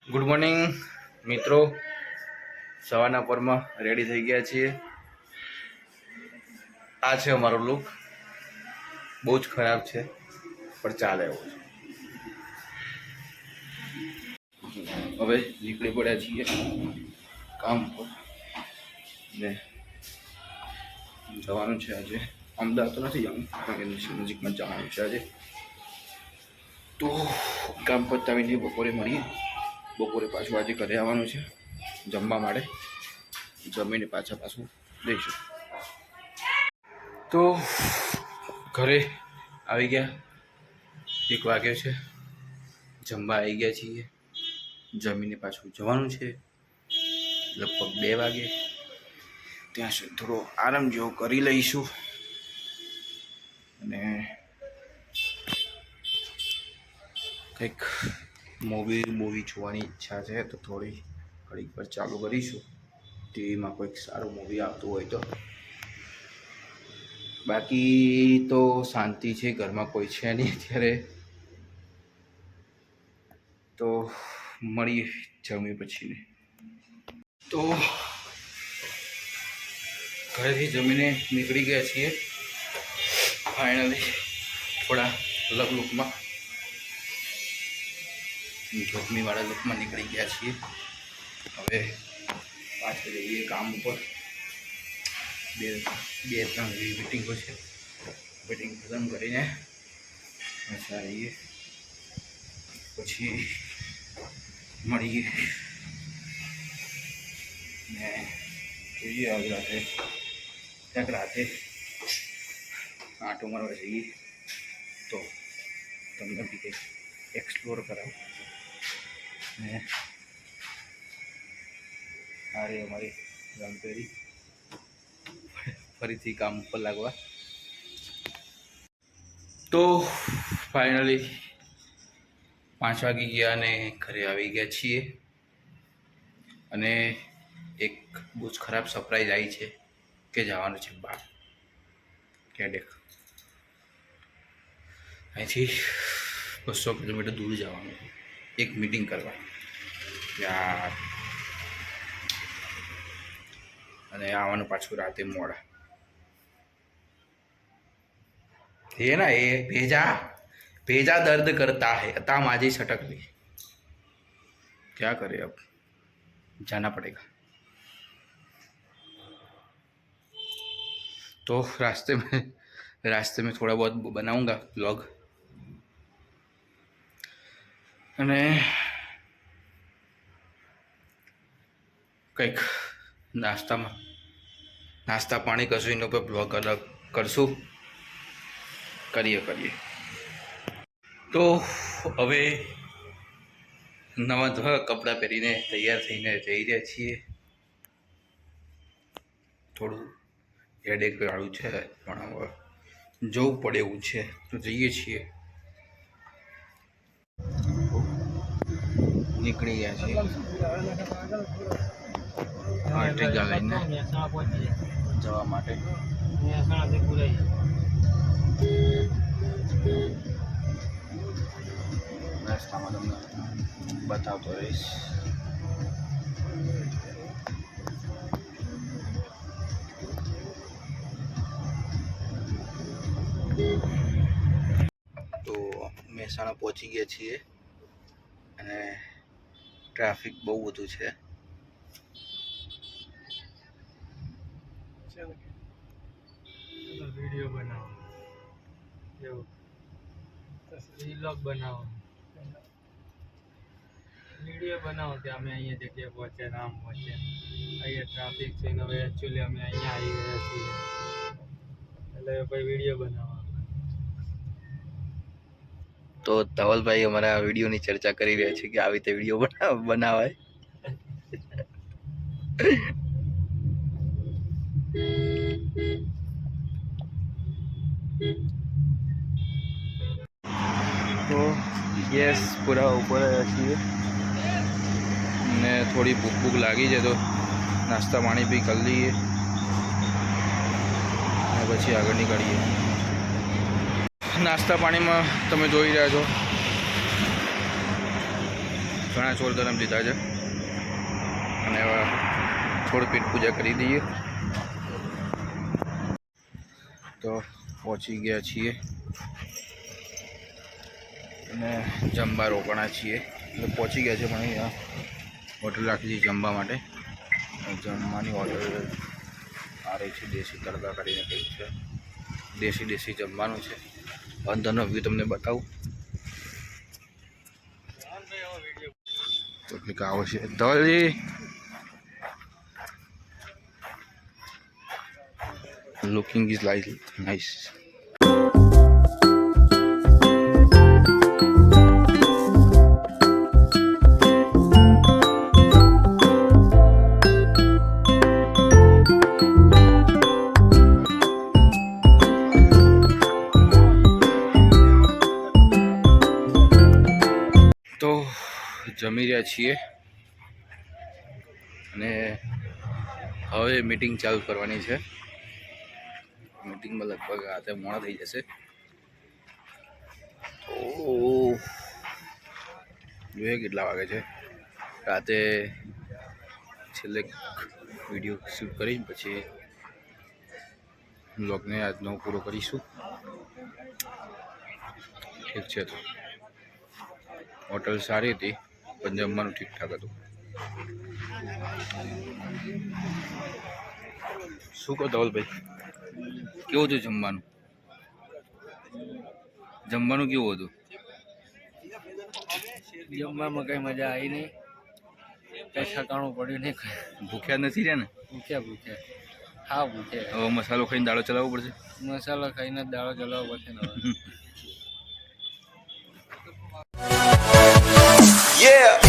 Good morning મિત્રો, સવારના પરમાં ready થઈ ગયા છીએ। આ છે અમારો લુક, બહુ જ ખરાબ છે પણ ચાલે એવો છે। હવે નીકળી પડ્યા છીએ કામ પર ને જવાનું છે આજે। અમદાવાદ તો નથી જવાનું કારણ કે નજીકમાં જવાનું છે આજે। તો કામ પતાવીને બપોરે મળીએ। બપોરે પાછું આજે ઘરે આવવાનું છે જમવા માટે, જમીને પાછું જઈશું। તો ઘરે આવી ગયા, 1 વાગ્યો છે, જમવા આવી ગયા છીએ। જમીને પાછું જવાનું છે લગભગ 2 વાગે। ત્યાં સુધી થોડો આરામ જેવો કરી લઈશું અને કંઈક મૂવી જોવાની ઈચ્છા છે તો થોડી ઘડીક પર ચાલુ કરીશું। ટીવીમાં કોઈક સારું મૂવી આવતું હોય તો। બાકી તો શાંતિ છે, ઘરમાં કોઈ છે નહીં અત્યારે। તો મળીએ જમી પછી। તો ઘરેથી જમીને નીકળી ગયા છીએ ફાઇનલી થોડા અલગ લુકમાં, ગરમીવાળા લુકમાં નીકળી ગયા છીએ। હવે પાછળ જઈએ કામ ઉપર। 2-3 મીટિંગો છે, મીટિંગ ખતમ કરીને પાછા આવીએ પછી મળીએ ને જોઈએ આગળ રાતે આંટો મારવા જઈએ તો તમને બી કંઈક એક્સપ્લોર કરાવું ને આ રહી અમારી રંગપેરી ફરીથી કામ ઉપર લાગવા। તો ફાઇનલી 5 વાગી ગયા અને ઘરે આવી ગયા છીએ અને એક બહુ જ ખરાબ સરપ્રાઈઝ આવી છે કે જવાનું છે બહાર કેડેક। અહીંથી 200 કિલોમીટર દૂર જવાનું છે એક મીટિંગ કરવા યાર, અને આવવાનું પાછું રાતે મોડા। ये ना ये भेजा दर्द करता है, अता माझी सटक ली, क्या करे अब जाना पड़ेगा। तो रास्ते में थोड़ा बहुत बनाऊंगा व्लॉग અને કંઈક નાસ્તા પાણી કશું એનો પર બ્લોગ અલગ કરીએ। તો હવે નવા ધોવા કપડાં પહેરીને તૈયાર થઈને જઈ રહ્યા છીએ। થોડું હેડેક વાળું છે પણ હવે જવું પડે એવું છે તો જઈએ છીએ। નીકળી ગયા છીએ આર્ટિગા લઈને જવા માટે। રસ્તામાં તમને બતાવતો રહીશ। તો મહેસાણા પહોંચી ગયા છીએ અને ટ્રાફિક બહુ બધું છે। વિડીયો બનાવો, એવું વ્લોગ બનાવો, વિડીયો બનાવો કે અમે અહીંયા જગ્યાએ પહોંચ્યા, આમ પહોંચ્યા, અહીંયા ટ્રાફિક છે ને હવે એકચ્યુઅલી અમે અહીંયા આવી ગયા છીએ એટલે ભાઈ વિડીયો બનાવો। તો ધવલભાઈ અમારા વિડીયોની ચર્ચા કરી રહ્યા છે કે આવી રીતે વિડીયો બનાવાય। તો ગેસ પૂરા ઉપર આવ્યા છીએ ને થોડી ભૂખ લાગી છે તો નાસ્તા પાણી બી કરી લઈએ અને પછી આગળ નીકળીએ। નાસ્તા પાણીમાં તમે જોઈ રહ્યા છો ઘણા છોડ ધરમ લીધા છે અને હવે થોડી પેટ પૂજા કરી દઈએ. તો પહોંચી ગયા છીએ અને જમવા રોકાણા છીએ એટલે પહોંચી ગયા છે. પણ અહીંયા હોટલ રાખી છે જમવા માટે. જમવાની હોટલ આ રહી છે, દેશી તડકા કરીને કંઈક છે. દેશી જમવાનું છે. અંદરનો વ્યૂ તમને બતાવું તો કંઈક આવો છે. ધવલજી looking is like nice. તો જમી રહ્યા છીએ અને હવે મીટિંગ ચાલુ કરવાની છે. મીટિંગમાં લગભગ રાતે મોડા થઈ જશે. તો જોઈએ કેટલા વાગે છે. રાતે છેલ્લે વિડીયો શૂટ કરી પછી બ્લોગને આજનો પૂરો કરીશું. ઠીક છે. તો હોટલ સારી હતી પણ જમવાનું ઠીકઠાક હતું. શું કહો ધવલભાઈ, કેવું હતું જમવાનું? જમવાનું કેવું હતું? જમવામાં કઈ મજા આવી નહીં, કઈ ઠકાણું પડ્યું નહીં. ભૂખ્યા નથી રહ્યા ને? ભૂખ્યા હા ભૂખ્યા. હવે મસાલો ખાઈને દાડો ચલાવવો પડશે. મસાલો ખાઈને જ દાળો ચલાવવો પડશે ને હવે. Yeah.